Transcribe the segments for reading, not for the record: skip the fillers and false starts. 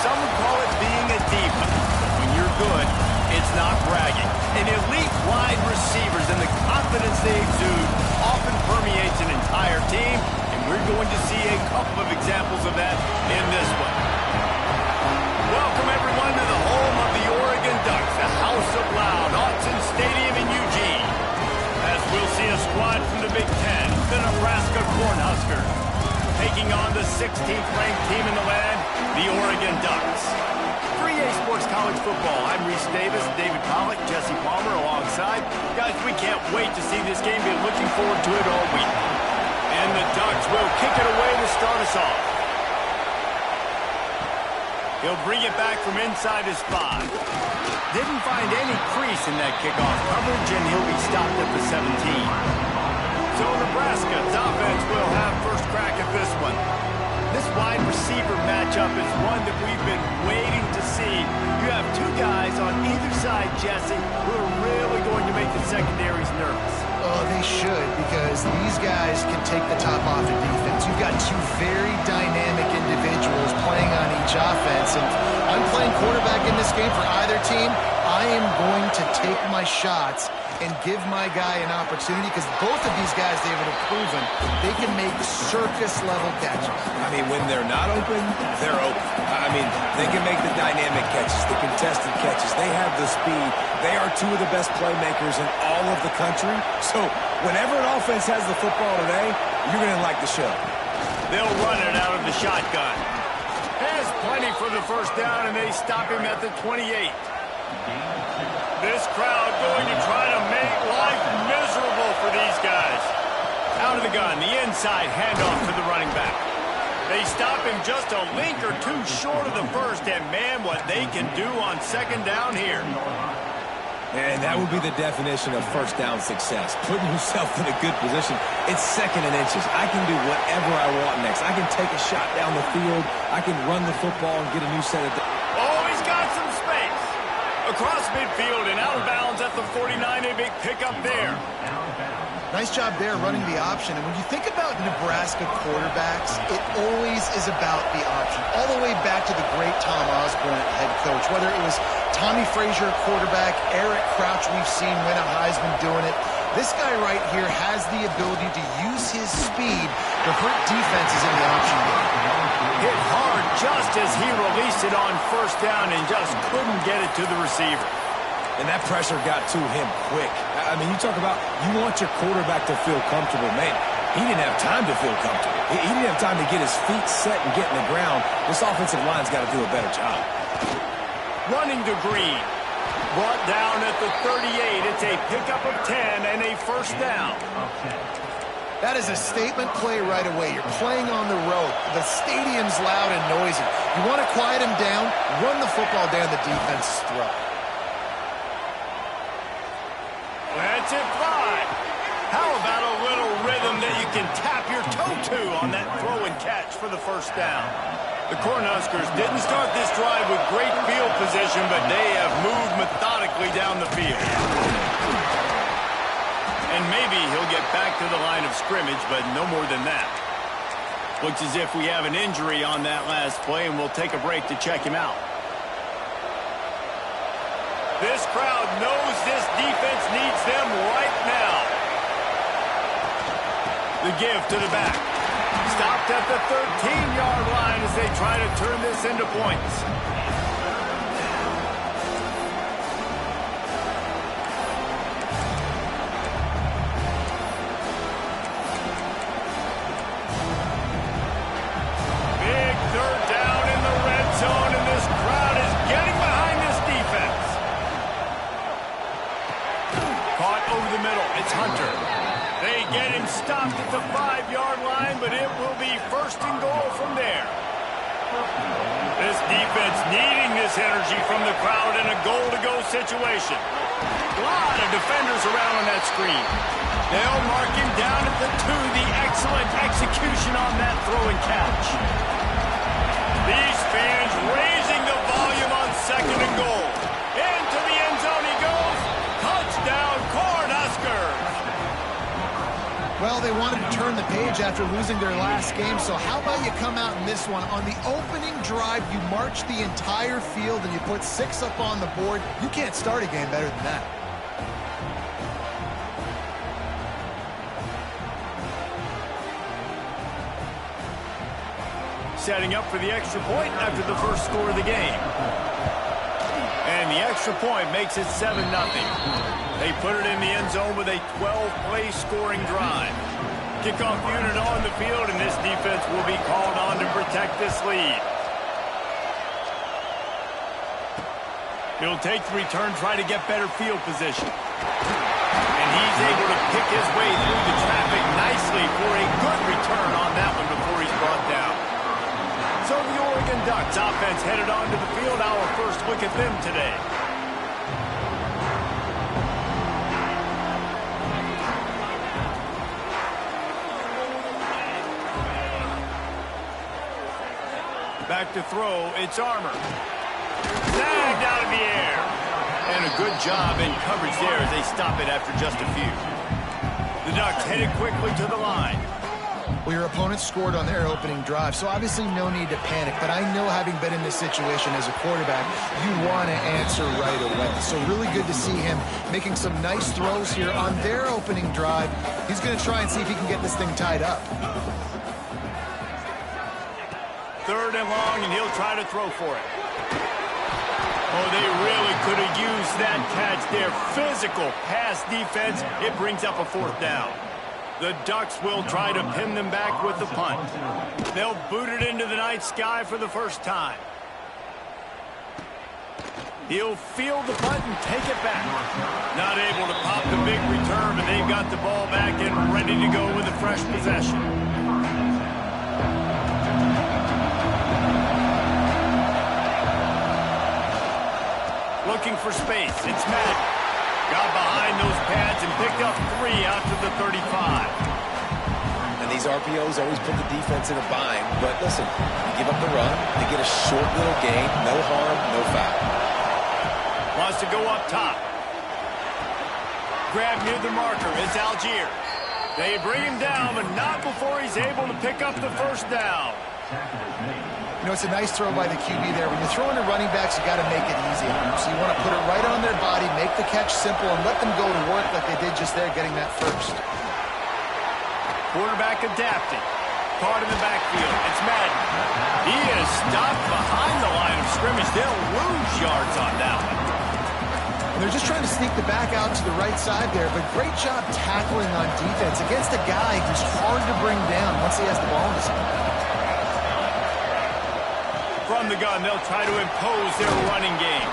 some would call it being a diva. But when you're good, it's not bragging. And elite wide receivers and the confidence they exude often permeates an entire team, and we're going to see a couple of examples of that in this one. Welcome, everyone, to the home of the Oregon Ducks, the House of Loud, Autzen Stadium in Eugene. As we'll see a squad from the Big Ten, the Nebraska Cornhuskers, taking on the 16th-ranked team in the land, the Oregon Ducks. For EA Sports College Football, I'm Reese Davis, David Pollock, Jesse Palmer alongside. Guys, we can't wait to see this game. Been looking forward to it all week. And the Ducks will kick it away to start us off. He'll bring it back from inside his 5. Didn't find any crease in that kickoff coverage, and he'll be stopped at the 17. So Nebraska's offense will have first crack at this one. This wide receiver matchup is one that we've been waiting to see. You have two guys on either side, Jesse, who are really going to make the secondaries nervous. Oh, they should, because these guys can take the top off in defense. You've got two very dynamic individuals playing on each offense, and I'm playing quarterback in this game for either team. I am going to take my shots and give my guy an opportunity, because both of these guys, David, have proven they can make circus-level catches. I mean, when they're not open, they're open. I mean, they can make the dynamic catches, the contested catches. They have the speed. They are two of the best playmakers in all of the country. So whenever an offense has the football today, you're going to like the show. They'll run it out of the shotgun. Has plenty for the first down, and they stop him at the 28. This crowd going to try to make life miserable for these guys. Out of the gun, the inside handoff to the running back. They stop him just a link or two short of the first, and man, what they can do on second down here. And that would be the definition of first down success. Putting yourself in a good position. It's second and inches. I can do whatever I want next. I can take a shot down the field. I can run the football and get a new set of... Oh, he's got some space. Across midfield and out of bounds at the 49, a big pickup there. Nice job there running the option. And when you think about Nebraska quarterbacks, it always is about the option. All the way back to the great Tom Osborne head coach. Whether it was Tommy Frazier quarterback, Eric Crouch, we've seen win a Heisman doing it. This guy right here has the ability to use his speed to hurt defenses in the option game. Hit hard just as he released it on first down and just couldn't get it to the receiver. And that pressure got to him quick. I mean, you talk about you want your quarterback to feel comfortable. Man, he didn't have time to feel comfortable. He didn't have time to get his feet set and get in the ground. This offensive line's got to do a better job. Running to Green. Brought down at the 38. It's a pickup of 10 and a first down. That is a statement play right away. You're playing on the road. The stadium's loud and noisy. You want to quiet him down, run the football down the defense's throat. That's it, 5. How about a little rhythm that you can tap your toe to on that throw and catch for the first down? The Cornhuskers didn't start this drive with great field position, but they have moved methodically down the field. And maybe he'll get back to the line of scrimmage, but no more than that. Looks as if we have an injury on that last play, and we'll take a break to check him out. This crowd knows this defense needs them right now. The give to the back. Stopped at the 13-yard line as they try to turn this into points. Big third down in the red zone, and this crowd is getting behind this defense. Caught over the middle. It's Hunter. They get him stopped at the 5-yard line, but it will be first and goal from there. This defense needing this energy from the crowd in a goal-to-go situation. A lot of defenders around on that screen. They'll mark him down at the 2. The excellent execution on that throw and catch. These fans raising the volume on second and goal. Into the end zone he goes. Touchdown, Cornhuskers. Well, Well, they wanted to turn the page after losing their last game, so how about you come out in this one? On the opening drive, you march the entire field and you put 6 up on the board. You can't start a game better than that. Setting up for the extra point after the first score of the game. And the extra point makes it 7-0. They put it in the end zone with a 12-play scoring drive. Kickoff unit on the field, and this defense will be called on to protect this lead. He'll take the return, try to get better field position. And he's able to pick his way through the traffic nicely for a good return on that one before he's brought down. So the Oregon Ducks offense headed onto the field. Our first look at them today. Back to throw, it's Armour. Snagged out of the air. And a good job in coverage there as they stop it after just a few. The Ducks headed quickly to the line. Well, your opponent scored on their opening drive, so obviously no need to panic. But I know, having been in this situation as a quarterback, you want to answer right away. So really good to see him making some nice throws here on their opening drive. He's going to try and see if he can get this thing tied up. 3rd and long, and he'll try to throw for it. Oh, they really could have used that catch there. Physical pass defense. It brings up a 4th down. The Ducks will try to pin them back with the punt. They'll boot it into the night sky for the first time. He'll field the punt and take it back. Not able to pop the big return, but they've got the ball back and ready to go with a fresh possession. Looking for space. It's Madden. Got behind those pads and picked up 3 out to the 35. And these RPOs always put the defense in a bind. But listen, you give up the run, they get a short little gain, no harm, no foul. Wants to go up top. Grab near the marker. It's Algier. They bring him down, but not before he's able to pick up the first down. You know, it's a nice throw by the QB there. When you're throwing to running backs, you got to make it easy on them. So you want to put it right on their body, make the catch simple, and let them go to work like they did just there, getting that first. Quarterback adapting. Caught in the backfield. It's Madden. He is stopped behind the line of scrimmage. They'll lose yards on that one. And they're just trying to sneak the back out to the right side there, but great job tackling on defense against a guy who's hard to bring down once he has the ball in his hand. From the gun, they'll try to impose their running game.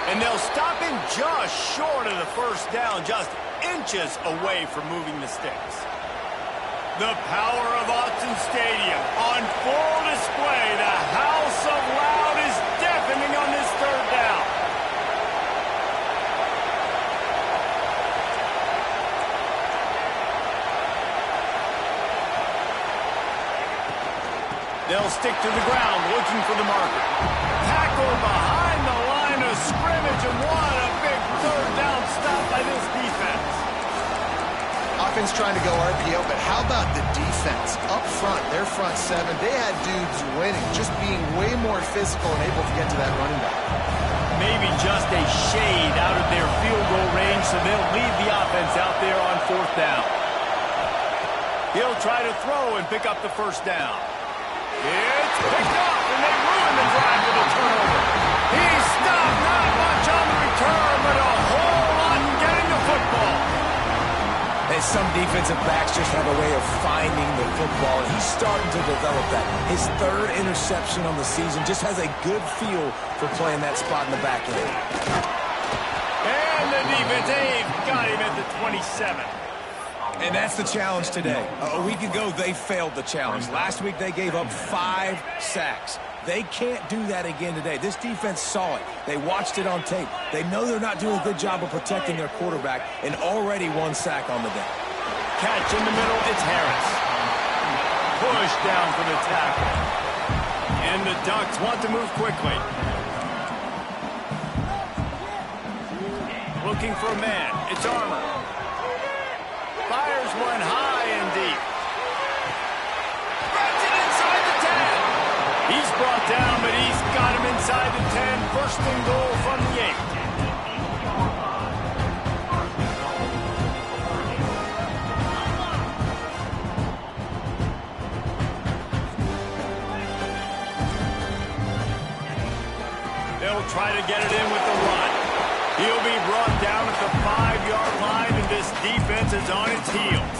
And they'll stop him just short of the first down, just inches away from moving the sticks. The power of Autzen Stadium on full display. The house of loud is deafening on this 3rd down. They'll stick to the ground, looking for the marker. Tackle behind the line of scrimmage, and what a big 3rd down stop by this defense. Offense trying to go RPO, but how about the defense? Up front, their front 7, they had dudes winning, just being way more physical and able to get to that running back. Maybe just a shade out of their field goal range, so they'll leave the offense out there on 4th down. He'll try to throw and pick up the first down. It's picked up, and they ruin the drive with a turnover. He stopped, not much on the return, but a whole lot in getting the football. And some defensive backs just have a way of finding the football, and he's starting to develop that. His 3rd interception on the season, just has a good feel for playing that spot in the back end. And the defense, they've got him at the 27. And that's the challenge today. A week ago, they failed the challenge. Last week, they gave up 5 sacks. They can't do that again today. This defense saw it. They watched it on tape. They know they're not doing a good job of protecting their quarterback, and already 1 sack on the day. Catch in the middle, it's Harris. Push down for the tackle. And the Ducks want to move quickly. Looking for a man. It's Armour. Fires one high and deep. Gets it inside the 10. He's brought down, but he's got him inside the 10. First and goal from the 8. They'll try to get it in with the run. He'll be brought down at the 5-yard line, and this defense is on its heels.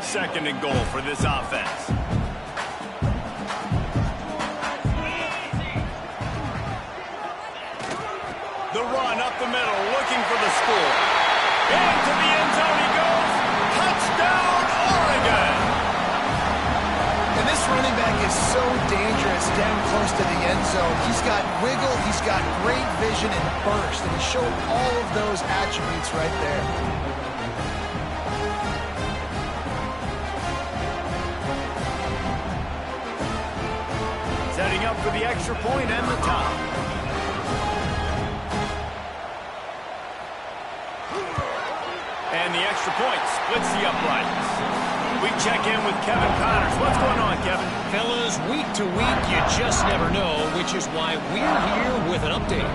Second and goal for this offense. The run up the middle, looking for the score. Into the end zone he goes. Touchdown, Oregon! And this running back is so dangerous down close to the end zone. He's got wiggle, he's got great vision and burst, and he showed all of those attributes right there. Setting up for the extra point and the top. And the extra point splits the uprights. We check in with Kevin Connors. What's going on, Kevin? Fellas, week to week, you just never know, which is why we're here with an update.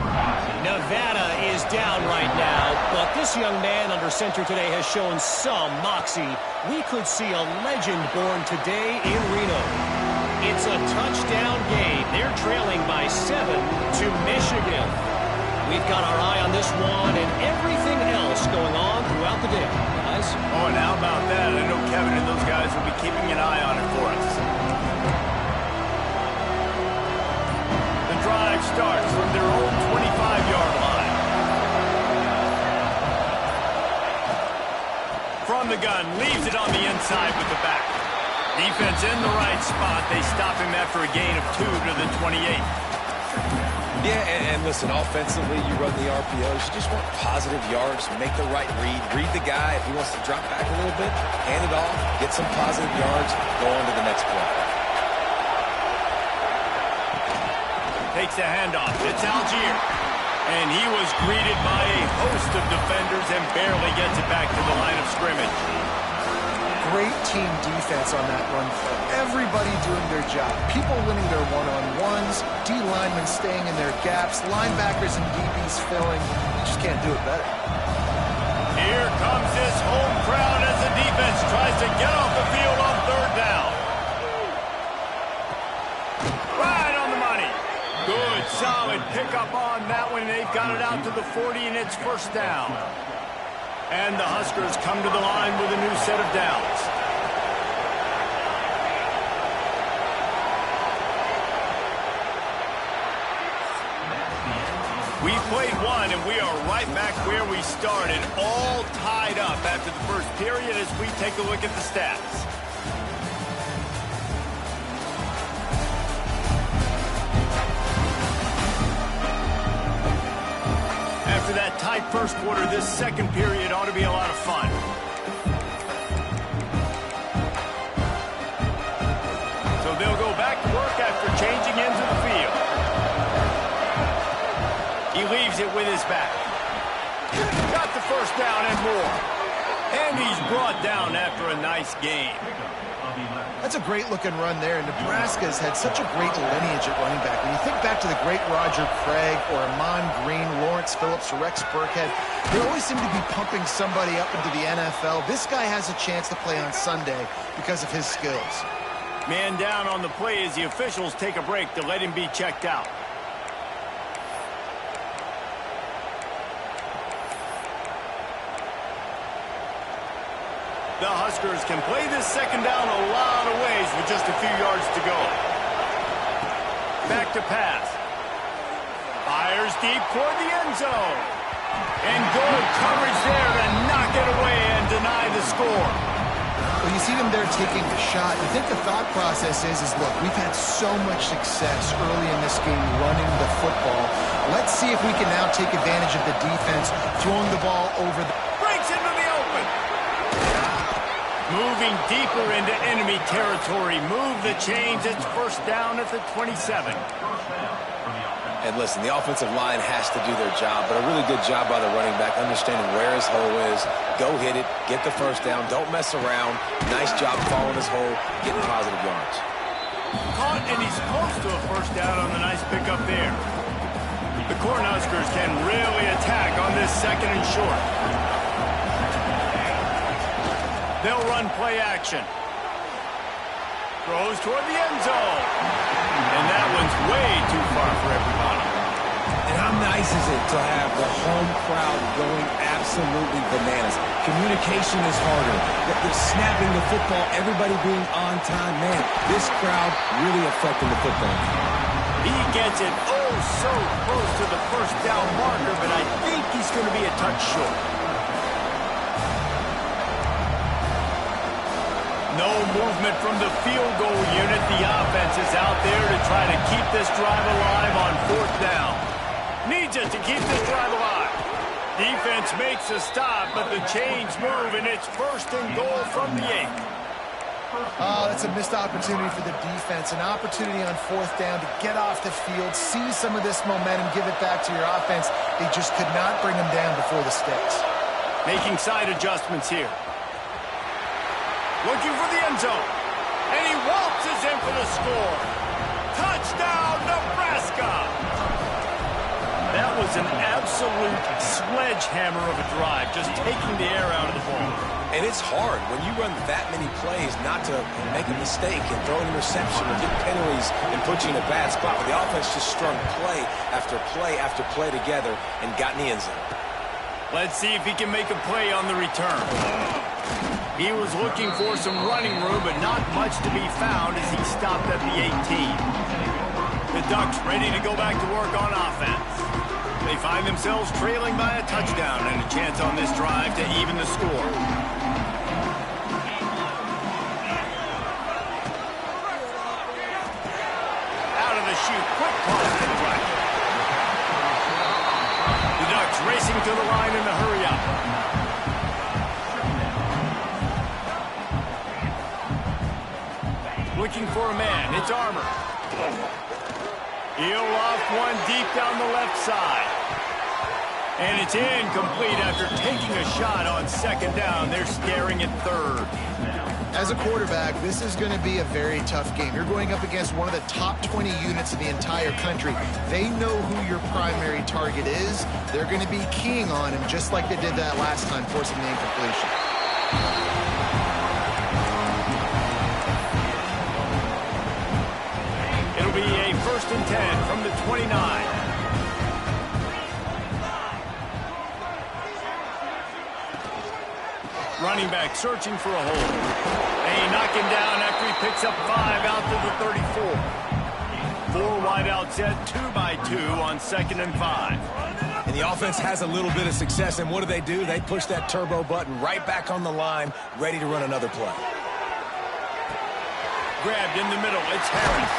Nevada is down right now, but this young man under center today has shown some moxie. We could see a legend born today in Reno. It's a touchdown game. They're trailing by 7 to Michigan. We've got our eye on this one and everything else going on throughout the day, guys. Oh, and how about that? I know Kevin and those guys will be keeping an eye on it for us. The drive starts from their own 25-yard line. From the gun, leaves it on the inside with the back. Defense in the right spot. They stop him after a gain of 2 to the 28. Yeah, and listen, offensively, you run the RPOs. You just want positive yards, make the right read. Read the guy. If he wants to drop back a little bit, hand it off, get some positive yards, go on to the next play. Takes a handoff. It's Algier. And he was greeted by a host of defenders and barely gets it back to the line of scrimmage. Great team defense on that run play. Everybody doing their job. People winning their one-on-ones, D-linemen staying in their gaps, linebackers and DBs filling. You just can't do it better. Here comes this home crowd as the defense tries to get off the field on third down. Right on the money. Good, solid pickup on that one. They've got it out to the 40, and it's first down. And the Huskers come to the line with a new set of downs. We played one, and we are right back where we started, all tied up after the first period as we take a look at the stats. After that tight first quarter, this second period ought to be a lot of fun. So they'll go back to work after changing into the field. He leaves it with his back. Got the first down and more. And he's brought down after a nice game. That's a great-looking run there. Nebraska's had such a great lineage at running back. When you think back to the great Roger Craig or Amon Green, Lawrence Phillips, or Rex Burkhead, they always seem to be pumping somebody up into the NFL. This guy has a chance to play on Sunday because of his skills. Man down on the play as the officials take a break to let him be checked out. The Huskers can play this second down a lot of ways with just a few yards to go. Back to pass. Fires deep toward the end zone. And good coverage there to knock it away and deny the score. Well, you see them there taking the shot. I think the thought process is look, we've had so much success early in this game running the football. Let's see if we can now take advantage of the defense throwing the ball over the... Breaks into the open. Moving deeper into enemy territory. Move the chains. It's first down at the 27. And listen, the offensive line has to do their job, but a really good job by the running back, understanding where his hole is. Go hit it, get the first down, don't mess around. Nice job following his hole, getting positive yards. Caught, and he's close to a first down on the nice pickup there. The Cornhuskers can really attack on this second and short. They'll run play action. Throws toward the end zone. And that one's way too far for everybody. And how nice is it to have the home crowd going absolutely bananas? Communication is harder. They're snapping the football, everybody being on time. Man, this crowd really affecting the football. He gets it so close to the first down marker, but I think he's going to be a touch short. No movement from the field goal unit. The offense is out there to try to keep this drive alive on fourth down. Needs it to keep this drive alive. Defense makes a stop, but the chains move, and it's first and goal from the 8. That's a missed opportunity for the defense. An opportunity on fourth down to get off the field, see some of this momentum, give it back to your offense. They just could not bring them down before the sticks. Making side adjustments here. Looking for the end zone. And he waltzes in for the score. Touchdown, Nebraska! That was an absolute sledgehammer of a drive, just taking the air out of the ball. And it's hard when you run that many plays not to make a mistake and throw an interception or get penalties and put you in a bad spot. But the offense just strung play after play after play together and got in the end zone. Let's see if he can make a play on the return. He was looking for some running room, but not much to be found as he stopped at the 18. The Ducks ready to go back to work on offense. They find themselves trailing by a touchdown and a chance on this drive to even the score. Out of the chute, quick toss to the right. The Ducks racing to the line in the hurry-up. Looking for a man. It's Armour. He'll loft one deep down the left side. And it's incomplete after taking a shot on second down. They're staring at third. As a quarterback, this is going to be a very tough game. You're going up against one of the top 20 units in the entire country. They know who your primary target is. They're going to be keying on him just like they did that last time, forcing the incompletion. It'll be a first and 10 from the 29. Running back searching for a hole. They knock him down after he picks up 5 out to the 34. 4 wide out set, 2 by 2 on second and 5. And the offense has a little bit of success, and what do? They push that turbo button right back on the line, ready to run another play. Grabbed in the middle, it's Harris.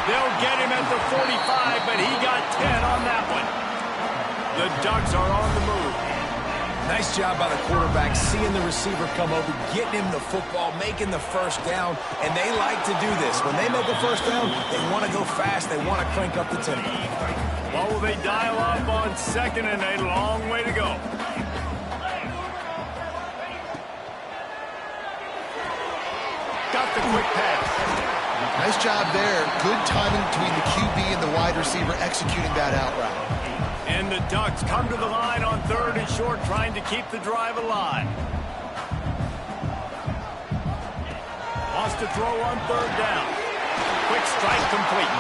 They'll get him at the 45, but he got 10 on that one. The Ducks are on the move. Nice job by the quarterback, seeing the receiver come over, getting him the football, making the first down, and they like to do this. When they make a first down, they want to go fast, they want to crank up the tempo. What will they dial up on second, and a long way to go. Got the quick pass. Nice job there. Good timing between the QB and the wide receiver executing that out route. And the Ducks come to the line on third and short, trying to keep the drive alive. Wants to throw on third down. Quick strike complete.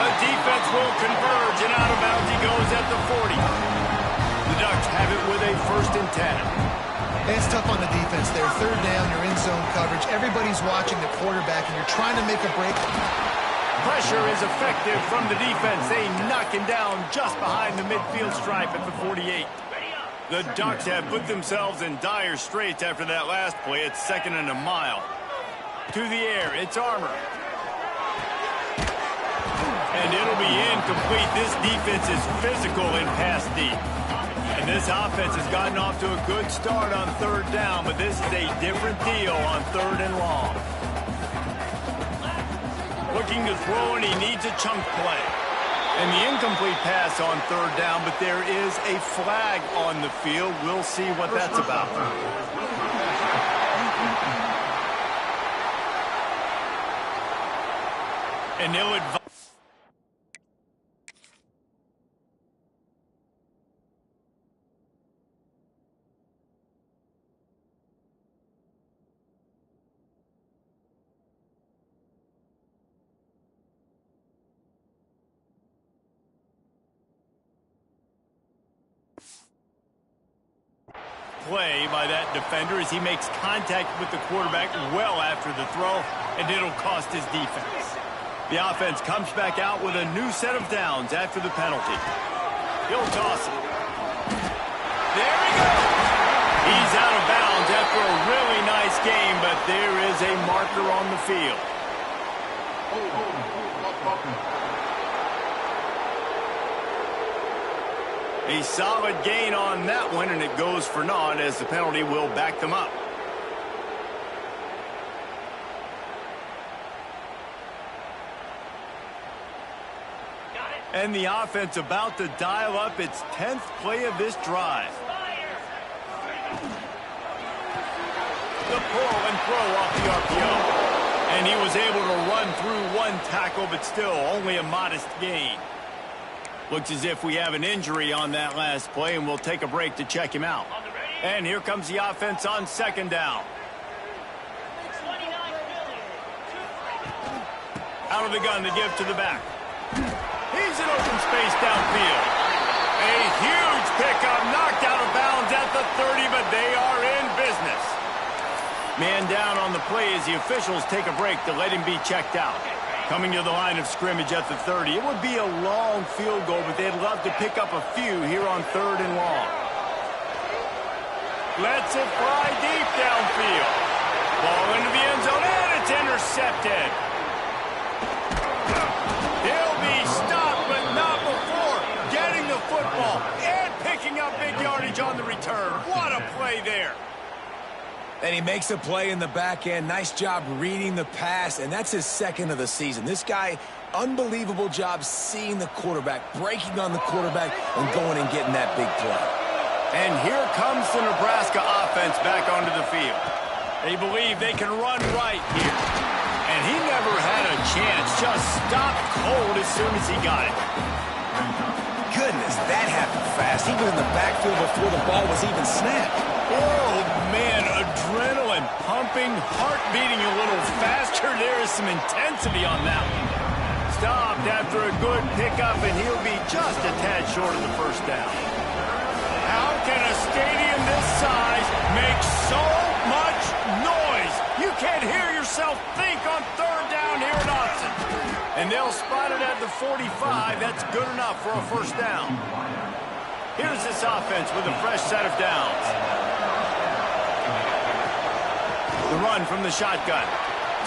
The defense will converge, and out of bounds he goes at the 40. The Ducks have it with a first and 10. It's tough on the defense there. Third down, you're in zone coverage. Everybody's watching the quarterback, and you're trying to make a break. Pressure is effective from the defense. They knock him down just behind the midfield stripe at the 48. The Ducks have put themselves in dire straits after that last play. It's second and a mile. To the air, it's Armour. And it'll be incomplete. This defense is physical in pass deep. And this offense has gotten off to a good start on third down, but this is a different deal on third and long. Looking to throw, and he needs a chunk play. And the incomplete pass on third down, but there is a flag on the field. We'll see what that's about. And they'll advise. Play by that defender as he makes contact with the quarterback well after the throw, and it'll cost his defense. The offense comes back out with a new set of downs after the penalty. He'll toss it. There he goes. He's out of bounds after a really nice game, but there is a marker on the field. A solid gain on that one, and it goes for naught as the penalty will back them up. And the offense about to dial up its 10th play of this drive. The pull and throw off the RPO. And he was able to run through one tackle, but still only a modest gain. Looks as if we have an injury on that last play, and we'll take a break to check him out. And here comes the offense on second down. Out of the gun to give to the back. He's in open space downfield. A huge pickup, knocked out of bounds at the 30, but they are in business. Man down on the play as the officials take a break to let him be checked out. Coming to the line of scrimmage at the 30. It would be a long field goal, but they'd love to pick up a few here on third and long. Lets it fly deep downfield. Ball into the end zone, and it's intercepted. They'll be stopped, but not before getting the football and picking up big yardage on the return. What a play there. And he makes a play in the back end. Nice job reading the pass, and that's his second of the season. This guy, unbelievable job seeing the quarterback, breaking on the quarterback, and going and getting that big play. And here comes the Nebraska offense back onto the field. They believe they can run right here. And he never had a chance, just stopped cold as soon as he got it. Goodness, that happened fast. He was in the backfield before the ball was even snapped. Oh, man, adrenaline pumping, heart beating a little faster. There is some intensity on that one. Stopped after a good pickup, and he'll be just a tad short of the first down. How can a stadium this size make so much noise? You can't hear yourself think on third down here at Austin. And they'll spot it at the 45. That's good enough for a first down. Here's this offense with a fresh set of downs. The run from the shotgun.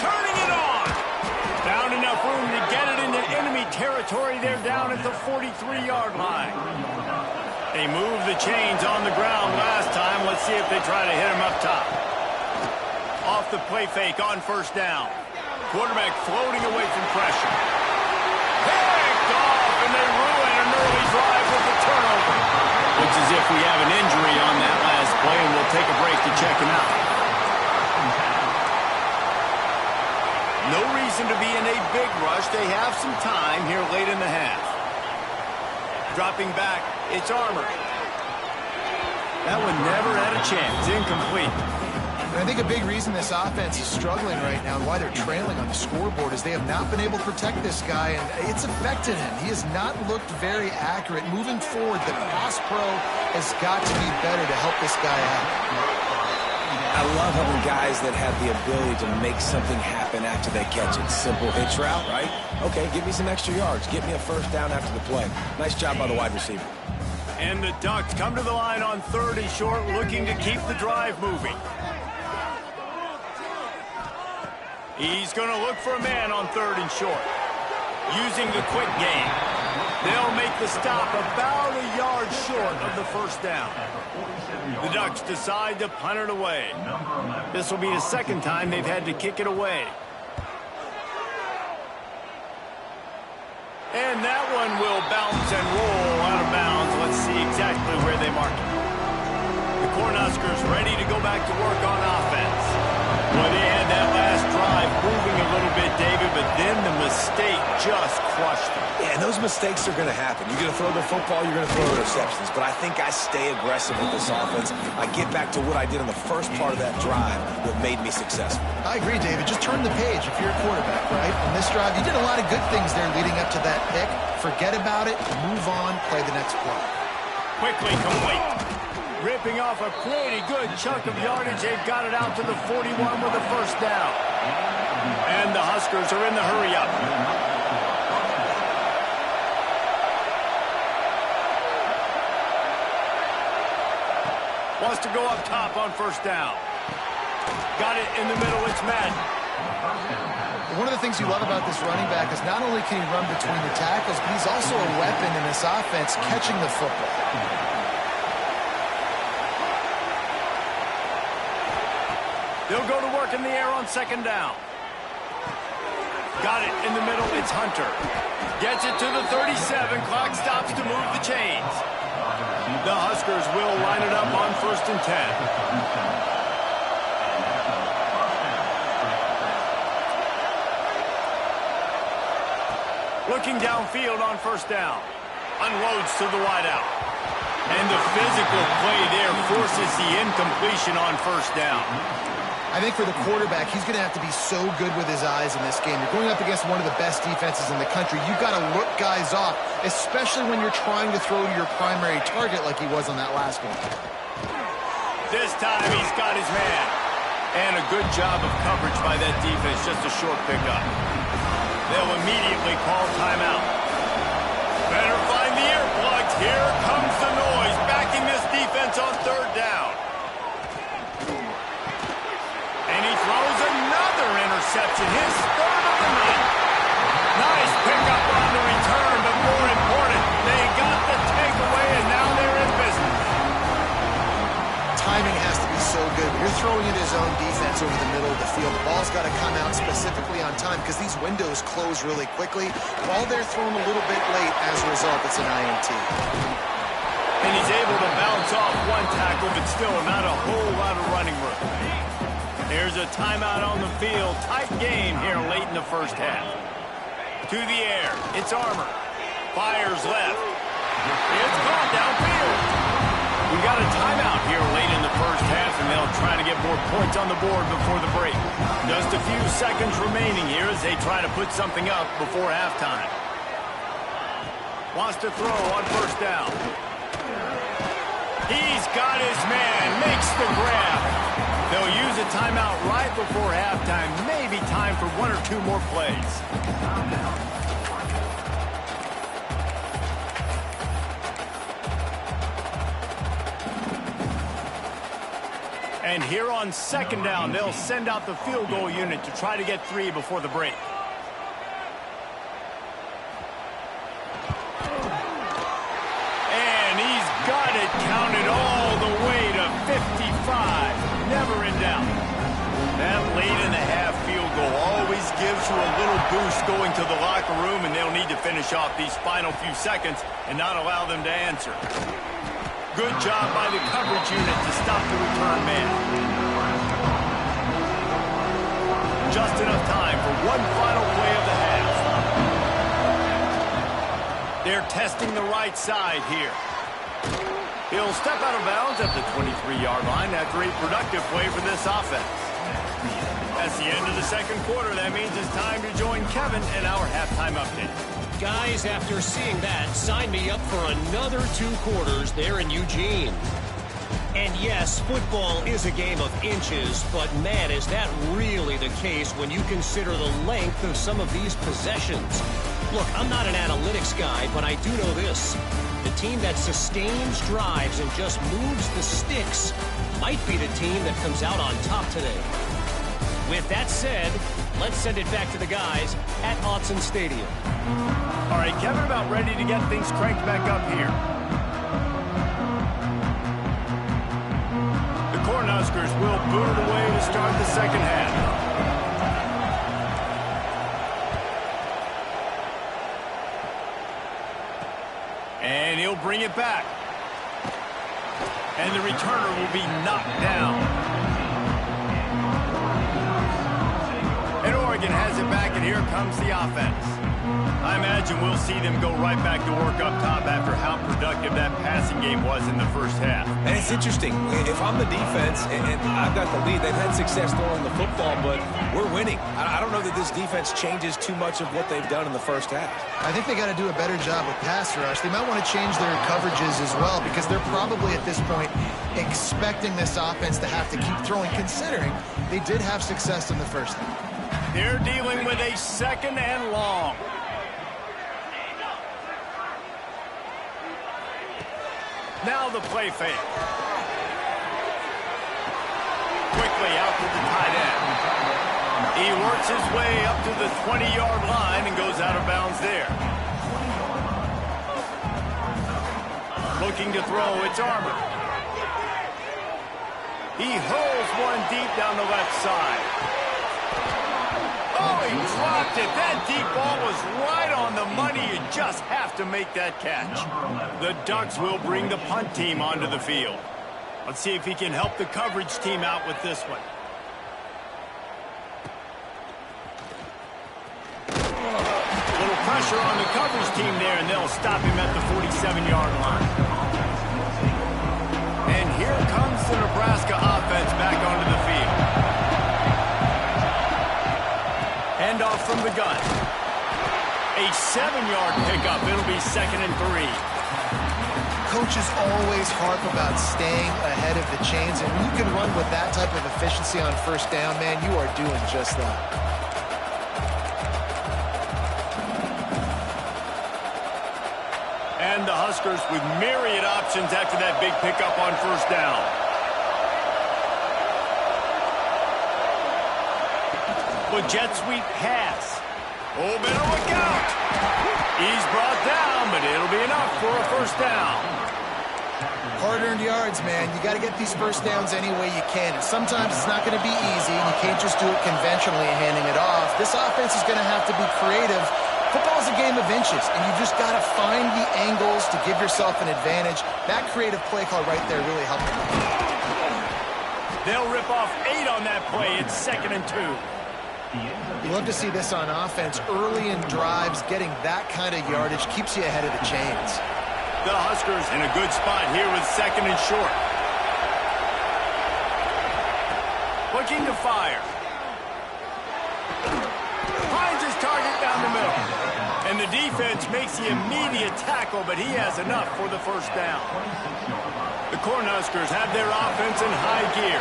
Turning it on. Found enough room to get it into enemy territory. They're down at the 43-yard line. They moved the chains on the ground last time. Let's see if they try to hit him up top. Off the play fake on first down. Quarterback floating away from pressure. Picked off, and they ruin an early drive with the turnover. Looks as if we have an injury on that last play, and we'll take a break to check him out. No reason to be in a big rush. They have some time here late in the half. Dropping back, it's Armour. That one never had a chance. Incomplete. And I think a big reason this offense is struggling right now and why they're trailing on the scoreboard is they have not been able to protect this guy, and it's affected him. He has not looked very accurate. Moving forward, the pass pro has got to be better to help this guy out. I love having guys that have the ability to make something happen after they catch it. Simple hitch route, right? Okay, give me some extra yards. Get me a first down after the play. Nice job by the wide receiver. And the Ducks come to the line on third and short, looking to keep the drive moving. He's going to look for a man on third and short, using the quick game. They'll make the stop about a yard short of the first down. The Ducks decide to punt it away. This will be the second time they've had to kick it away. And that one will bounce and roll out of bounds. Let's see exactly where they mark it. The Cornhuskers ready to go back to work on offense. Well, they had that last drive moving a little bit, David, but then the mistake just crushed them. Yeah, and those mistakes are going to happen. You're going to throw the football, you're going to throw interceptions. But I think I stay aggressive with this offense. I get back to what I did in the first part of that drive that made me successful. I agree, David. Just turn the page if you're a quarterback, right? On this drive, you did a lot of good things there leading up to that pick. Forget about it, move on, play the next play. Quickly complete. Ripping off a pretty good chunk of yardage. They've got it out to the 41 with a first down. And the Huskers are in the hurry-up. Wants to go up top on first down. Got it in the middle. It's Madden. One of the things you love about this running back is not only can he run between the tackles, but he's also a weapon in this offense catching the football. They'll go to work in the air on second down. Got it in the middle. It's Hunter. Gets it to the 37. Clock stops to move the chains. The Huskers will line it up on 1st and 10. Looking downfield on first down. Unloads to the wideout. And the physical play there forces the incompletion on first down. I think for the quarterback, he's going to have to be so good with his eyes in this game. You're going up against one of the best defenses in the country. You've got to look guys off, especially when you're trying to throw to your primary target like he was on that last one. This time he's got his man. And a good job of coverage by that defense, just a short pickup. They'll immediately call timeout. Better find the earplugs. Here comes the noise, backing this defense on third down. And he throws another interception, his third of the night. Nice pickup on the return, but more important, they got the takeaway, and now they're in business. Timing has to be so good. You're throwing in his own defense over the middle of the field. The ball's got to come out specifically on time because these windows close really quickly. Ball there thrown a little bit late. As a result, it's an INT. And he's able to bounce off one tackle, but still not a whole lot of running room. Here's a timeout on the field. Tight game here late in the first half. To the air. It's Armour. Fires left. It's caught downfield. We got a timeout here late in the first half, and they'll try to get more points on the board before the break. Just a few seconds remaining here as they try to put something up before halftime. Wants to throw on first down. He's got his man. Makes the grab. They'll use a timeout right before halftime. Maybe time for one or two more plays. And here on second down, they'll send out the field goal unit to try to get 3 before the break. And he's got it counted all the way to 55. Never in doubt. That late in the half field goal always gives you a little boost going to the locker room, and they'll need to finish off these final few seconds and not allow them to answer. Good job by the coverage unit to stop the return man. Just enough time for one final play of the half. They're testing the right side here. He'll step out of bounds at the 23-yard line after a productive play for this offense. That's the end of the second quarter. That means it's time to join Kevin in our halftime update. Guys, after seeing that, sign me up for another 2 quarters there in Eugene. And yes, football is a game of inches, but man, is that really the case when you consider the length of some of these possessions. Look, I'm not an analytics guy, but I do know this. The team that sustains drives and just moves the sticks might be the team that comes out on top today. With that said, let's send it back to the guys at Autzen Stadium. All right, Kevin, about ready to get things cranked back up here. The Cornhuskers will boot it away to start the second half. And he'll bring it back. And the returner will be knocked down. And Oregon has it back, and here comes the offense. I imagine we'll see them go right back to work up top after how productive that passing game was in the first half. And it's interesting. If I'm the defense and I've got the lead, they've had success throwing the football, but we're winning. I don't know that this defense changes too much of what they've done in the first half. I think they got to do a better job with pass rush. They might want to change their coverages as well because they're probably at this point expecting this offense to have to keep throwing, considering they did have success in the first half. They're dealing with a second and long. Now the play fake. Quickly out to the tight end. He works his way up to the 20-yard line and goes out of bounds there. Looking to throw, it's Armour. He hurls one deep down the left side. Oh, he dropped it. That deep ball was right on the money. You just have to make that catch. The Ducks will bring the punt team onto the field. Let's see if he can help the coverage team out with this one. A little pressure on the coverage team there, and they'll stop him at the 47-yard line. And here comes the Nebraska offense back onto the field. Handoff from the gun. A 7-yard pickup. It'll be 2nd and 3. Coaches always harp about staying ahead of the chains, and when you can run with that type of efficiency on first down, man, you are doing just that. And the Huskers with myriad options after that big pickup on first down. With jet sweep pass. Oh, better look out. He's brought down, but it'll be enough for a first down. Hard-earned yards, man. You got to get these first downs any way you can. And sometimes it's not going to be easy, and you can't just do it conventionally and handing it off. This offense is going to have to be creative. Football's a game of inches, and you've just got to find the angles to give yourself an advantage. That creative play call right there really helped them. They'll rip off 8 on that play. It's 2nd and 2. You love to see this on offense. Early in drives, getting that kind of yardage keeps you ahead of the chains. The Huskers in a good spot here with 2nd and short. Looking to fire. Finds his target down the middle. And the defense makes the immediate tackle, but he has enough for the first down. The Cornhuskers have their offense in high gear.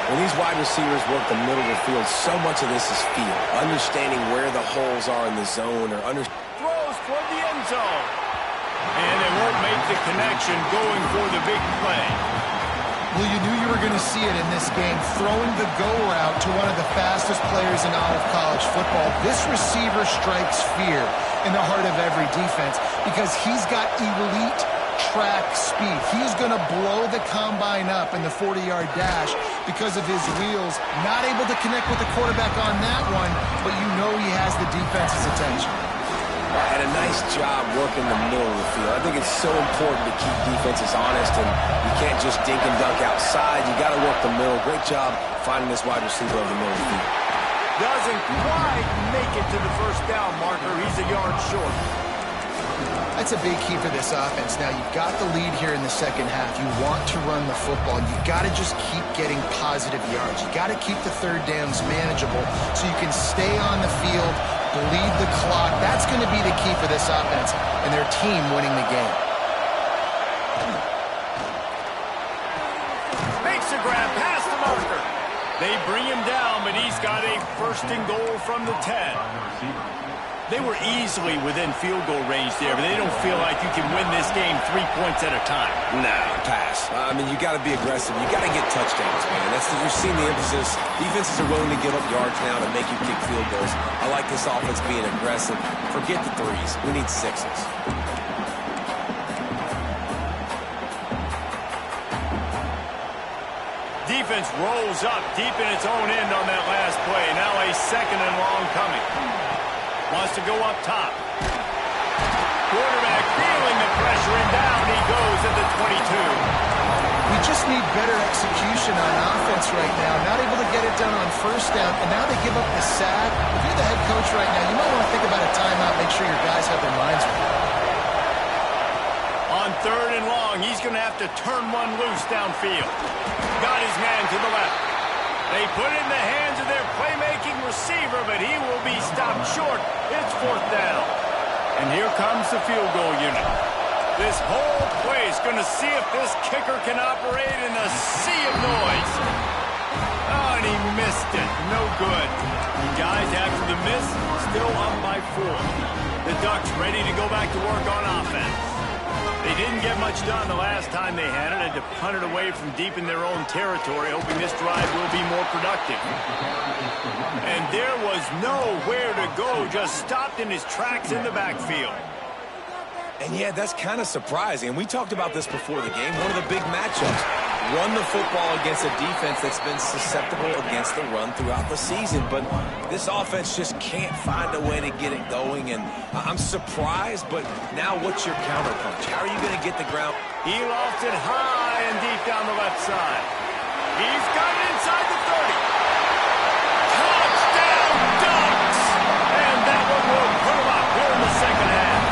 When these wide receivers work the middle of the field, so much of this is feel. Understanding where the holes are in the zone or throws toward the end zone. And they won't make the connection going for the big play. Well, you knew you were going to see it in this game, throwing the go route to one of the fastest players in all of college football. This receiver strikes fear in the heart of every defense because he's got elite track speed. He's going to blow the combine up in the 40-yard dash because of his wheels. Not able to connect with the quarterback on that one, but you know he has the defense's attention. And a nice job working the middle of the field. I think it's so important to keep defenses honest, and you can't just dink and dunk outside. You got to work the middle. Great job finding this wide receiver over the middle of the field. Doesn't quite make it to the first down marker. He's a yard short. That's a big key for this offense. Now, you've got the lead here in the second half. You want to run the football. You've got to just keep getting positive yards. You've got to keep the third downs manageable so you can stay on the field, bleed the clock. That's going to be the key for this offense and their team winning the game. Makes a grab past the marker. They bring him down, but he's got a 1st and goal from the 10. They were easily within field goal range there, but they don't feel like you can win this game 3 points at a time. No, pass. I mean, you got to be aggressive. You got to get touchdowns, man. You're seeing the emphasis. Defenses are willing to give up yards now to make you kick field goals. I like this offense being aggressive. Forget the threes. We need sixes. Defense rolls up deep in its own end on that last play. Now a 2nd and long coming. Wants to go up top. Quarterback feeling the pressure, and down he goes at the 22. We just need better execution on offense right now. Not able to get it done on 1st down, and now they give up the sack. If you're the head coach right now, you might want to think about a timeout, make sure your guys have their minds right. On 3rd and long, he's going to have to turn one loose downfield. Got his man to the left. They put it in the hands of their playmaking receiver, but he will be stopped short. It's 4th down. And here comes the field goal unit. This whole play is going to see if this kicker can operate in a sea of noise. Oh, and he missed it. No good. And guys, after the miss, still up by 4. The Ducks ready to go back to work on offense. They didn't get much done the last time they had it. Had to punt it away from deep in their own territory, hoping this drive will be more productive. And there was nowhere to go, just stopped in his tracks in the backfield. And yeah, that's kind of surprising. And we talked about this before the game. One of the big matchups. Run the football against a defense that's been susceptible against the run throughout the season. But this offense just can't find a way to get it going. And I'm surprised, but now what's your counterpunch? How are you going to get the ground? He lost it high and deep down the left side. He's got it inside the 30. Touchdown, Ducks! And that one will put him up here in the 2nd half.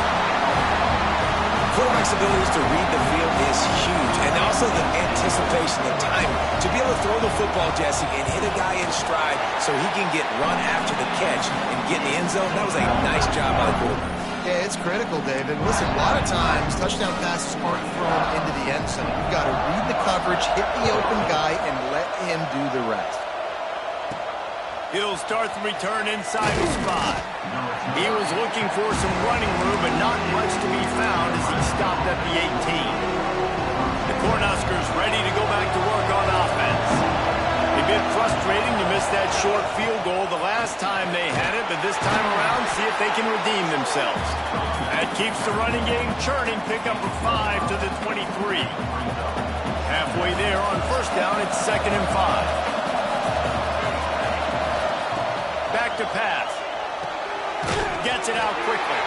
Quarterback's abilities to read the field is huge, and also the anticipation, the time to be able to throw the football, Jesse, and hit a guy in stride so he can get run after the catch and get in the end zone. That was a nice job by the quarterback. Yeah, it's critical, David. Listen, a lot of times touchdown passes aren't thrown into the end zone. You've got to read the coverage, hit the open guy, and let him do the rest. He'll start the return inside his 5. He was looking for some running room, but not much to be found as he stopped at the 18. The Cornhuskers ready to go back to work on offense. A bit frustrating to miss that short field goal the last time they had it, but this time around, see if they can redeem themselves. That keeps the running game churning. Pick up a 5 to the 23. Halfway there on 1st down, it's 2nd and 5. Back to pass. Gets it out quickly.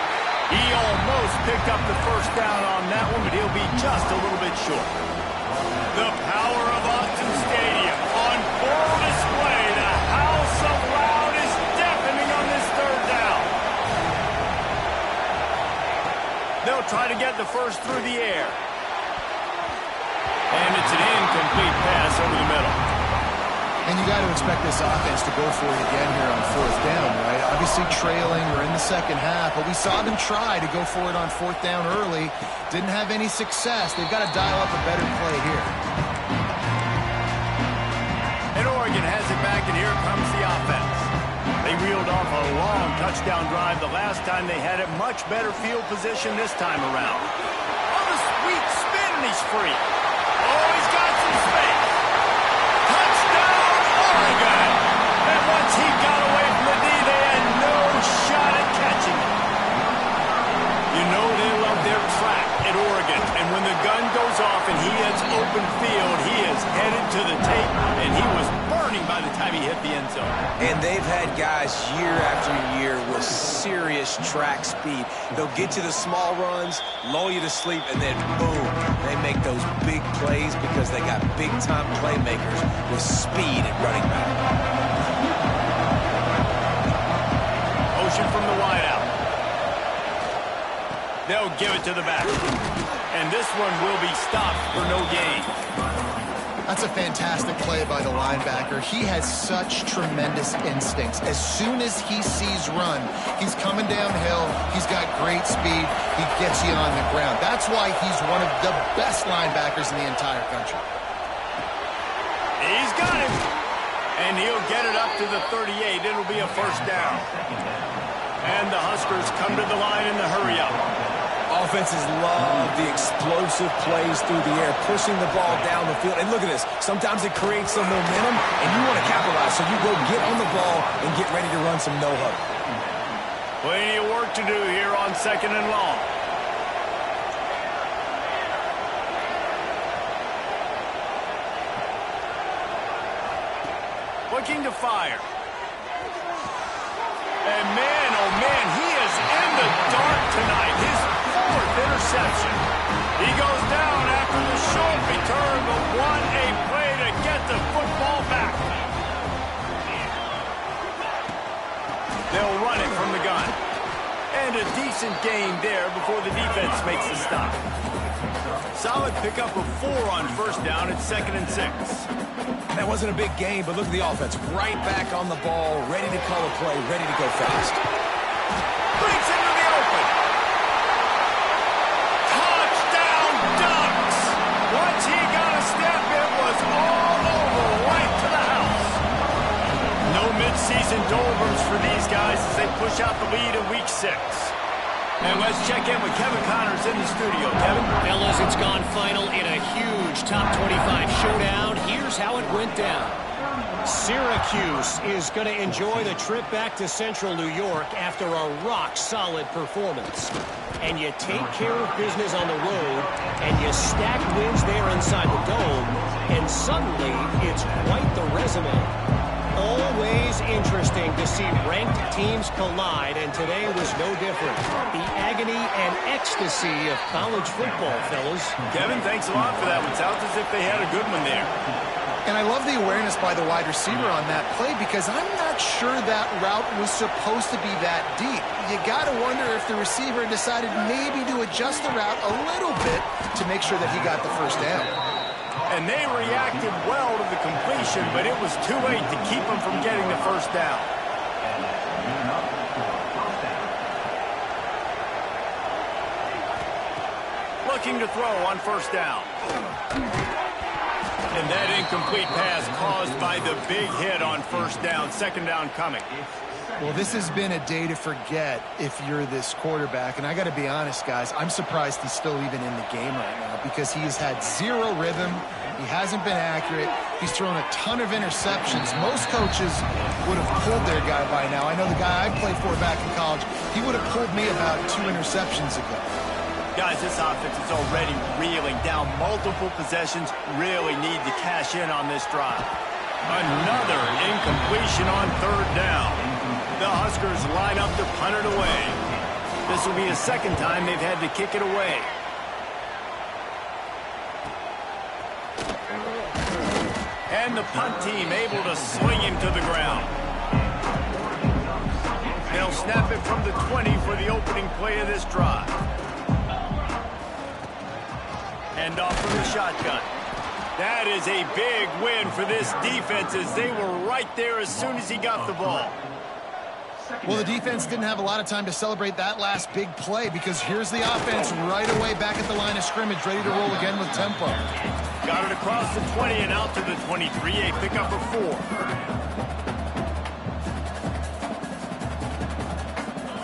He almost picked up the 1st down on that one, but he'll be just a little bit short. The power of Austin Stadium on full display. The house of loud is deafening on this 3rd down. They'll try to get the first through the air. And it's an incomplete pass over the middle. And you got to expect this offense to go for it again here on 4th down, right? Obviously trailing, we're in the 2nd half, but we saw them try to go for it on 4th down early. Didn't have any success. They've got to dial up a better play here. And Oregon has it back, and here comes the offense. They reeled off a long touchdown drive the last time they had it. Much better field position this time around. On the sweet spin, and he's free. Oh, he's got some space. Oregon. And once he got away from the D, they had no shot at catching it. You know they love their track at Oregon. And when the gun goes off and he hits open field, he is headed to the tape, and he was burning by the time he hit the end zone. And they've had guys year after year with serious track speed. They'll get you the small runs, lull you to sleep, and then boom, they make those big plays because they got big-time playmakers with speed at running back. Motion from the wideout. They'll give it to the back. And this one will be stopped for no gain. That's a fantastic play by the linebacker. He has such tremendous instincts. As soon as he sees run, he's coming downhill. He's got great speed. He gets you on the ground. That's why he's one of the best linebackers in the entire country. He's got him. And he'll get it up to the 38. It'll be a 1st down. And the Huskers come to the line in the hurry-up. Offenses love the explosive plays through the air, pushing the ball down the field. And look at this. Sometimes it creates some momentum, and you want to capitalize. So you go get on the ball and get ready to run some no-huddle. Plenty of work to do here on 2nd and long. Looking to fire. And man, oh man, he is in the dark tonight. His 4th interception. He goes down after the short return, but what a play to get the football back. They'll run it from the gun. And a decent gain there before the defense makes the stop. Solid pickup of 4 on 1st down at 2nd and 6. That wasn't a big game, but look at the offense. Right back on the ball, ready to call a play, ready to go fast. Brings into the open. Touchdown Ducks! Once he got a step, it was all over, right to the house. No midseason doldrums for these guys as they push out the lead in Week 6. And let's check in with Kevin Connors in the studio. Kevin? Fellas, it's gone final in a huge top 25 showdown. Here's how it went down. Syracuse is going to enjoy the trip back to Central New York after a rock-solid performance. And you take care of business on the road, and you stack wins there inside the Dome, and suddenly it's quite the resume. Always interesting to see ranked teams collide, and today was no different. The agony and ecstasy of college football, fellas. Kevin, thanks a lot for that one. Sounds as if they had a good one there. And I love the awareness by the wide receiver on that play because I'm not sure that route was supposed to be that deep. You got to wonder if the receiver decided maybe to adjust the route a little bit to make sure that he got the 1st down. And they reacted well to the completion, but it was too late to keep them from getting the 1st down. Looking to throw on 1st down. And that incomplete pass caused by the big hit on 1st down. 2nd down coming. Well, this has been a day to forget if you're this quarterback. And I got to be honest, guys, I'm surprised he's still even in the game right now because he has had 0 rhythm. He hasn't been accurate. He's thrown a ton of interceptions. Most coaches would have pulled their guy by now. I know the guy I played for back in college, he would have pulled me about 2 interceptions ago. Guys, this offense is already reeling down multiple possessions. Really need to cash in on this drive. Another incompletion on 3rd down. The Huskers line up to punt it away. This will be the 2nd time they've had to kick it away. And the punt team able to sling him to the ground. They'll snap it from the 20 for the opening play of this drive. And off from the shotgun. That is a big win for this defense as they were right there as soon as he got the ball. Well, the defense didn't have a lot of time to celebrate that last big play because here's the offense right away back at the line of scrimmage, ready to roll again with tempo. Got it across the 20 and out to the 23, a pickup of 4.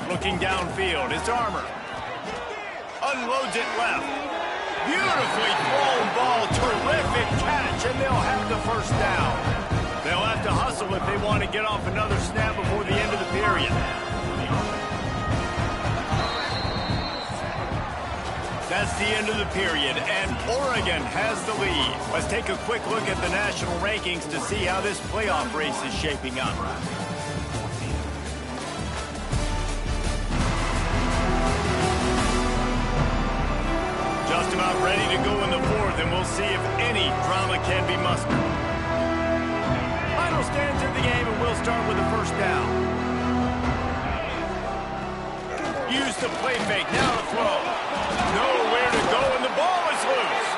Looking downfield, it's Armour. Unloads it left. Beautifully thrown ball, terrific catch, and they'll have the 1st down. They'll have to hustle if they want to get off another snap before the end of the period. That's the end of the period, and Oregon has the lead. Let's take a quick look at the national rankings to see how this playoff race is shaping up. Just about ready to go in the 4th, and we'll see if any drama can be mustered. Final stands in the game, and we'll start with the 1st down. Use the play fake, now to throw. Nowhere to go, and the ball is loose.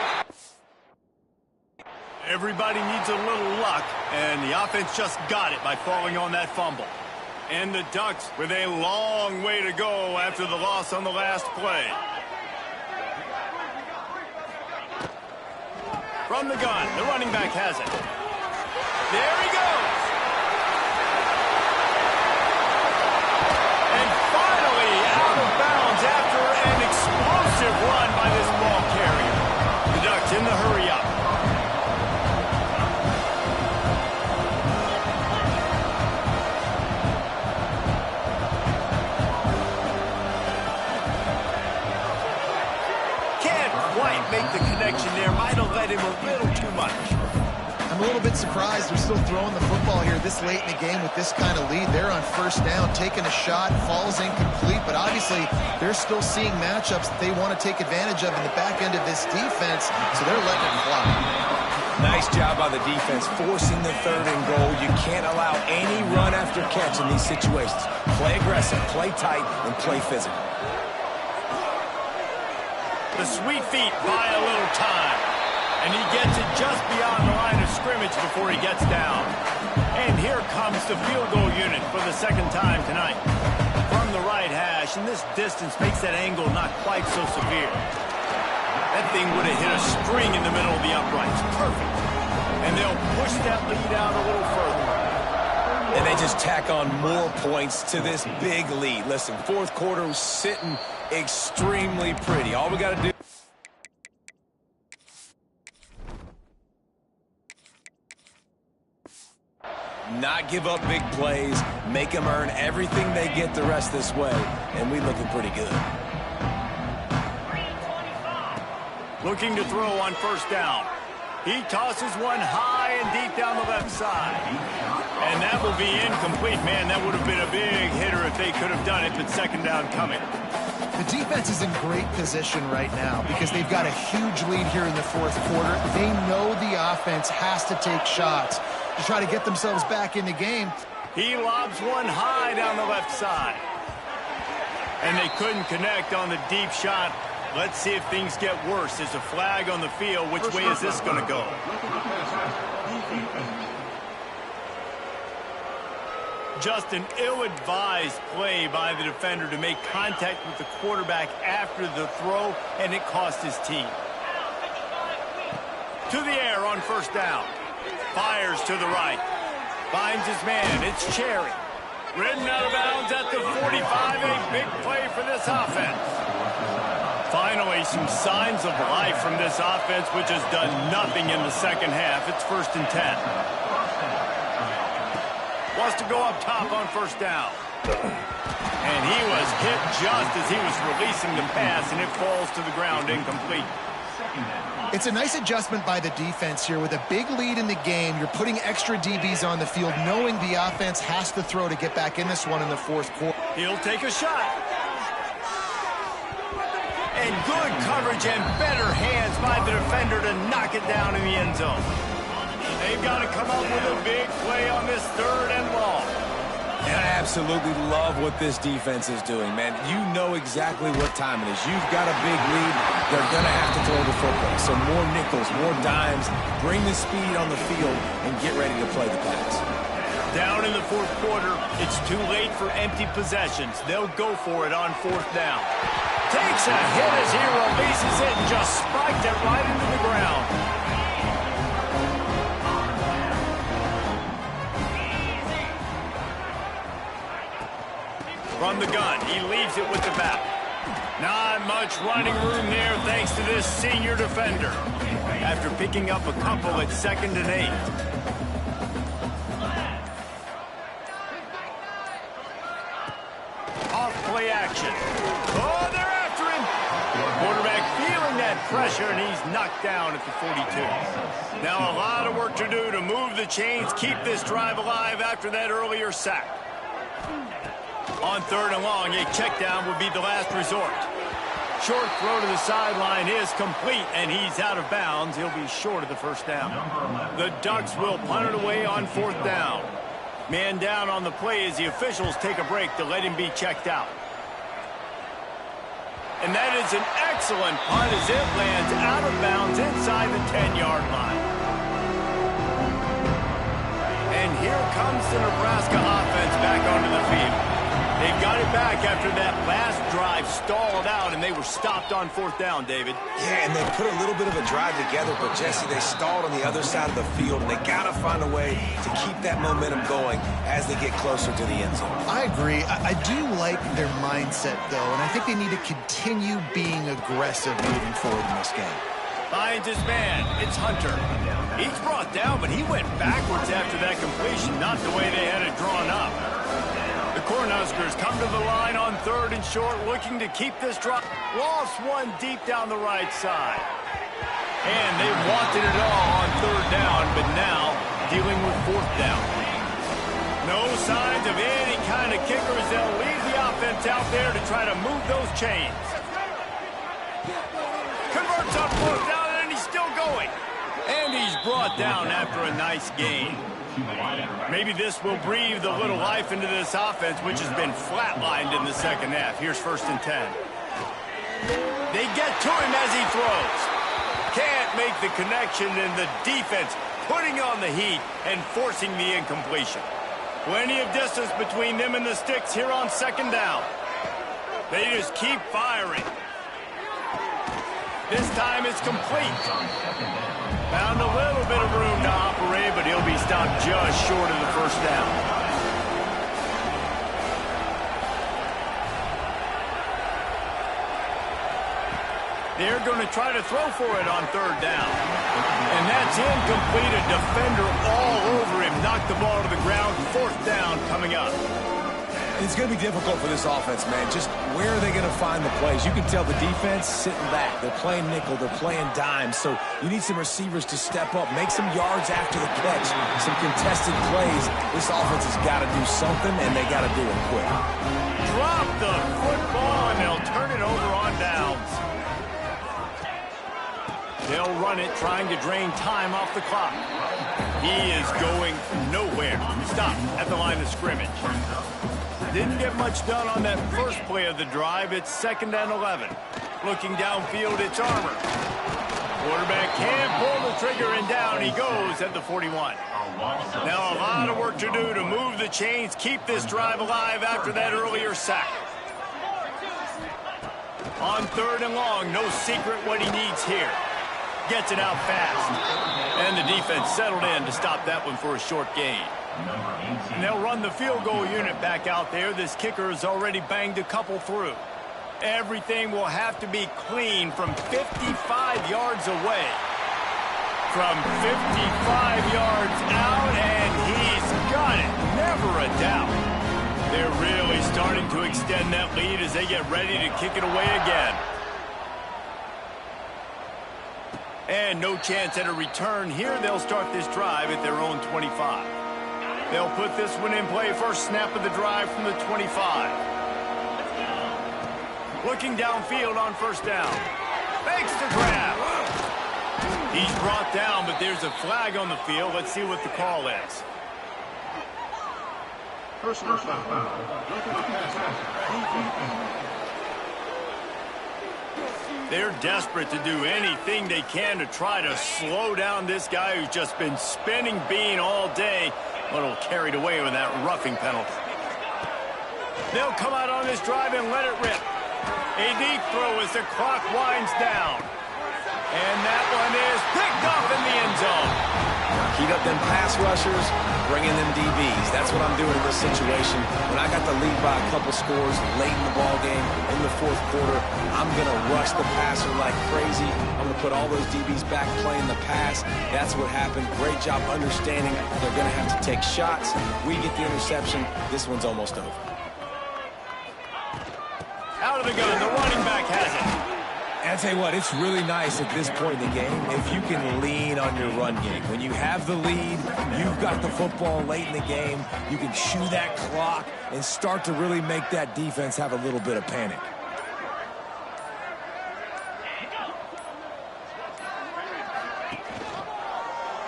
Everybody needs a little luck, and the offense just got it by falling on that fumble. And the Ducks with a long way to go after the loss on the last play. From the gun, the running back has it. There he goes. And surprised they're still throwing the football here this late in the game with this kind of lead. They're on first down, taking a shot, falls incomplete, but obviously they're still seeing matchups that they want to take advantage of in the back end of this defense, so they're letting it fly. Nice job by the defense, forcing the 3rd and goal. You can't allow any run after catch in these situations. Play aggressive, play tight, and play physical. The sweet feet buy a little time, and he gets it just beyond the line of scrimmage before he gets down. And here comes the field goal unit for the 2nd time tonight. From the right hash, and this distance makes that angle not quite so severe. That thing would have hit a string in the middle of the uprights. Perfect. And they'll push that lead out a little further. And they just tack on more points to this big lead. Listen, 4th quarter was sitting extremely pretty. All we got to do... not give up big plays, make them earn everything they get the rest this way, and we looking pretty good. Looking to throw on first down. He tosses one high and deep down the left side. And that will be incomplete. Man, that would have been a big hitter if they could have done it, but 2nd down coming. The defense is in great position right now because they've got a huge lead here in the 4th quarter. They know the offense has to take shots to try to get themselves back in the game. He lobs one high down the left side. And they couldn't connect on the deep shot. Let's see if things get worse. There's a flag on the field. Which way is this going to go? Just an ill-advised play by the defender to make contact with the quarterback after the throw, and it cost his team. To the air on first down. Fires to the right. Finds his man. It's Cherry. Ridden out of bounds at the 45. A big play for this offense. Finally, some signs of life from this offense, which has done nothing in the 2nd half. It's 1st and 10. Wants to go up top on first down. And he was hit just as he was releasing the pass, and it falls to the ground incomplete. It's a nice adjustment by the defense here. With a big lead in the game, you're putting extra DBs on the field, knowing the offense has to throw to get back in this one in the 4th quarter. He'll take a shot. And good coverage and better hands by the defender to knock it down in the end zone. They've got to come up with a big play on this 3rd and long. And I absolutely love what this defense is doing, man. You know exactly what time it is. You've got a big lead. They're going to have to throw the football. So more nickels, more dimes. Bring the speed on the field and get ready to play the pass. Down in the 4th quarter, it's too late for empty possessions. They'll go for it on 4th down. Takes a hit as he releases it and just spiked it right into the ground. From the gun, he leaves it with the back. Not much running room there thanks to this senior defender. After picking up a couple at 2nd and 8. Off play action. Oh, they're after him. Quarterback feeling that pressure, and he's knocked down at the 42. Now a lot of work to do to move the chains, keep this drive alive after that earlier sack. On 3rd and long, a check down would be the last resort. Short throw to the sideline is complete, and he's out of bounds. He'll be short of the 1st down. The Ducks will punt it away on 4th down. Man down on the play as the officials take a break to let him be checked out. And that is an excellent punt as it lands out of bounds inside the 10-yard line. And here comes the Nebraska offense back onto the field. They've got it back after that last drive stalled out, and they were stopped on 4th down, David. Yeah, and they put a little bit of a drive together, but, Jesse, they stalled on the other side of the field, and they got to find a way to keep that momentum going as they get closer to the end zone. I agree. I do like their mindset, though, and I think they need to continue being aggressive moving forward in this game. Finds his man. It's Hunter. He's brought down, but he went backwards after that completion, not the way they had it drawn up. The Cornhuskers come to the line on 3rd and short, looking to keep this drop. Lost one deep down the right side. And they wanted it all on 3rd down, but now dealing with fourth down. No signs of any kind of kickers. They'll leave the offense out there to try to move those chains. Converts on fourth down, and he's still going. And he's brought down after a nice gain. Maybe this will breathe a little life into this offense, which has been flatlined in the second half. Here's 1st and 10. They get to him as he throws. Can't make the connection, and the defense putting on the heat and forcing the incompletion. Plenty of distance between them and the sticks here on 2nd down. They just keep firing. This time it's complete. Found a little bit of room to operate, but he'll be stopped just short of the 1st down. They're going to try to throw for it on 3rd down. And that's incomplete. A defender all over him. Knocked the ball to the ground. 4th down coming up. It's going to be difficult for this offense, man. Just where are they going to find the plays? You can tell the defense sitting back. They're playing nickel. They're playing dime. So you need some receivers to step up, make some yards after the catch, some contested plays. This offense has got to do something, and they got to do it quick. Drop the football, and they'll turn it over on downs. They'll run it, trying to drain time off the clock. He is going nowhere. Stop at the line of scrimmage. Didn't get much done on that first play of the drive. It's 2nd and 11. Looking downfield, it's Armour. Quarterback can't pull the trigger, and down he goes at the 41. Now a lot of work to do to move the chains, keep this drive alive after that earlier sack. On 3rd and long, no secret what he needs here. Gets it out fast. And the defense settled in to stop that one for a short gain. And they'll run the field goal unit back out there. This kicker has already banged a couple through. Everything will have to be clean from 55 yards away. From 55 yards out, and he's got it. Never a doubt. They're really starting to extend that lead as they get ready to kick it away again. And no chance at a return here. They'll start this drive at their own 25. They'll put this one in play. First snap of the drive from the 25. Looking downfield on 1st down. Makes the grab. He's brought down, but there's a flag on the field. Let's see what the call is. Personal foul. They're desperate to do anything they can to try to slow down this guy who's just been spinning bean all day. A little carried away with that roughing penalty. They'll come out on this drive and let it rip. A deep throw as the clock winds down. And that one is picked off in the end zone. Heat up them pass rushers, bring in them DBs. That's what I'm doing in this situation. When I got the lead by a couple scores late in the ball game, in the 4th quarter, I'm going to rush the passer like crazy. I'm going to put all those DBs back playing the pass. That's what happened. Great job understanding they're going to have to take shots. We get the interception. This one's almost over. Out of the gun, the running back has it. And I tell you what, it's really nice at this point in the game if you can lean on your run game. When you have the lead, you've got the football late in the game, you can chew that clock and start to really make that defense have a little bit of panic.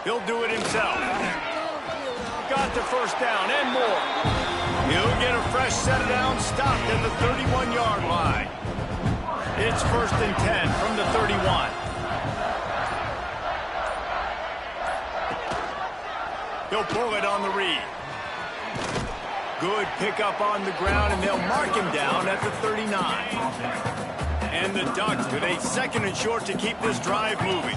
He'll do it himself. Got the 1st down and more. He'll get a fresh set down, stopped at the 31-yard line. It's 1st and 10 from the 31. He'll pull it on the read. Good pickup on the ground, and they'll mark him down at the 39. And the Ducks with a 2nd and short to keep this drive moving.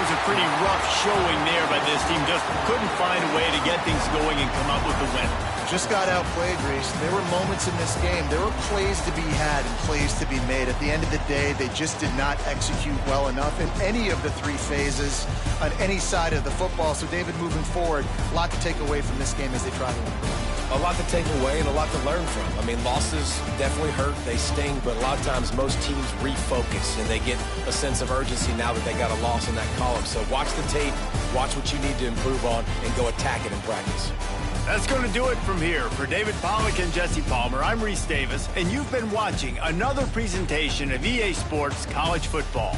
A pretty rough showing there by this team. Just couldn't find a way to get things going and come up with the win. Just got outplayed, Reese. There were moments in this game. There were plays to be had and plays to be made. At the end of the day, they just did not execute well enough in any of the 3 phases on any side of the football. So, David, moving forward, a lot to take away from this game as they try to win. A lot to take away and a lot to learn from. I mean, losses definitely hurt. They sting, but a lot of times most teams refocus and they get a sense of urgency now that they got a loss in that column. So watch the tape, watch what you need to improve on, and go attack it in practice. That's going to do it from here. For David Pollack and Jesse Palmer, I'm Reese Davis, and you've been watching another presentation of EA Sports College Football.